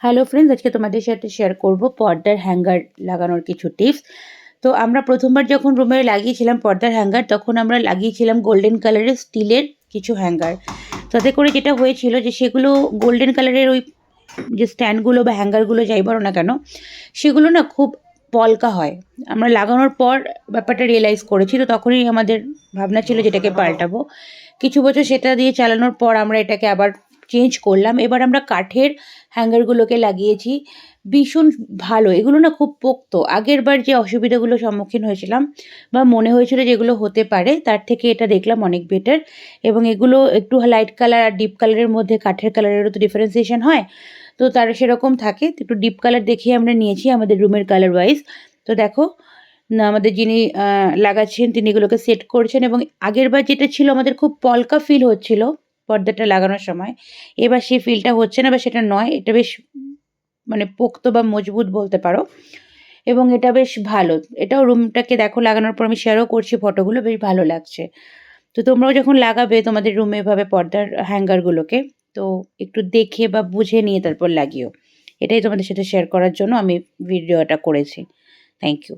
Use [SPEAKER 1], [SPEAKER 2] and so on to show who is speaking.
[SPEAKER 1] Hello friends, আজকে তোমাদের সাথে শেয়ার করব পর্দার হ্যাঙ্গার লাগানোর কিছু টিপস। তো আমরা প্রথমবার যখন রুমে লাগিয়েছিলাম পর্দার হ্যাঙ্গার, তখন আমরা লাগিয়েছিলাম গোল্ডেন কালারের স্টিলের কিছু হ্যাঙ্গার। তাতে করে যেটা হয়েছিল যে সেগুলো গোল্ডেন কালারের ওই যে স্ট্যান্ডগুলো বা হ্যাঙ্গারগুলো যাই বলো না কেন, সেগুলো না খুব পলকা হয়। আমরা লাগানোর পর ব্যাপারটা রিয়েলাইজ করেছি, তো তখনই আমাদের ভাবনা ছিল যেটাকে পাল্টাবো। কিছু বছর সেটা দিয়ে চালানোর পর আমরা এটাকে আবার চেঞ্জ করলাম। এবার আমরা কাঠের হ্যাঙ্গারগুলোকে লাগিয়েছি। ভীষণ ভালো, এগুলো না খুব পোক্ত। আগেরবার যে অসুবিধাগুলোর সম্মুখীন হয়েছিলাম বা মনে হয়েছিল যেগুলো হতে পারে, তার থেকে এটা দেখলাম অনেক বেটার। এবং এগুলো একটু লাইট কালার আর ডিপ কালারের মধ্যে কাঠের কালারেরও তো ডিফারেন্সিয়েশন হয়, তো তার সেরকম থাকে। তো একটু ডিপ কালার দেখিয়ে আমরা নিয়েছি আমাদের রুমের কালার ওয়াইজ। তো দেখো না, আমাদের যিনি লাগাচ্ছেন তিনি এগুলোকে সেট করছেন। এবং আগেরবার যেটা ছিল আমাদের খুব পলকা ফিল হচ্ছিল পর্দাটা লাগানোর সময়, এবার সেই ফিলটা হচ্ছে না বা সেটা নয়। এটা বেশ মানে পোক্ত বা মজবুত বলতে পারো, এবং এটা বেশ ভালো। এটাও রুমটাকে দেখো লাগানোর পর আমি শেয়ারও করছি ফটোগুলো, বেশ ভালো লাগছে। তো তোমরাও যখন লাগাবে তোমাদের রুমে এভাবে পর্দার হ্যাঙ্গারগুলোকে, তো একটু দেখে বা বুঝে নিয়ে তারপর লাগিও। এটাই তোমাদের সাথে শেয়ার করার জন্য আমি ভিডিওটা করেছি। Thank you.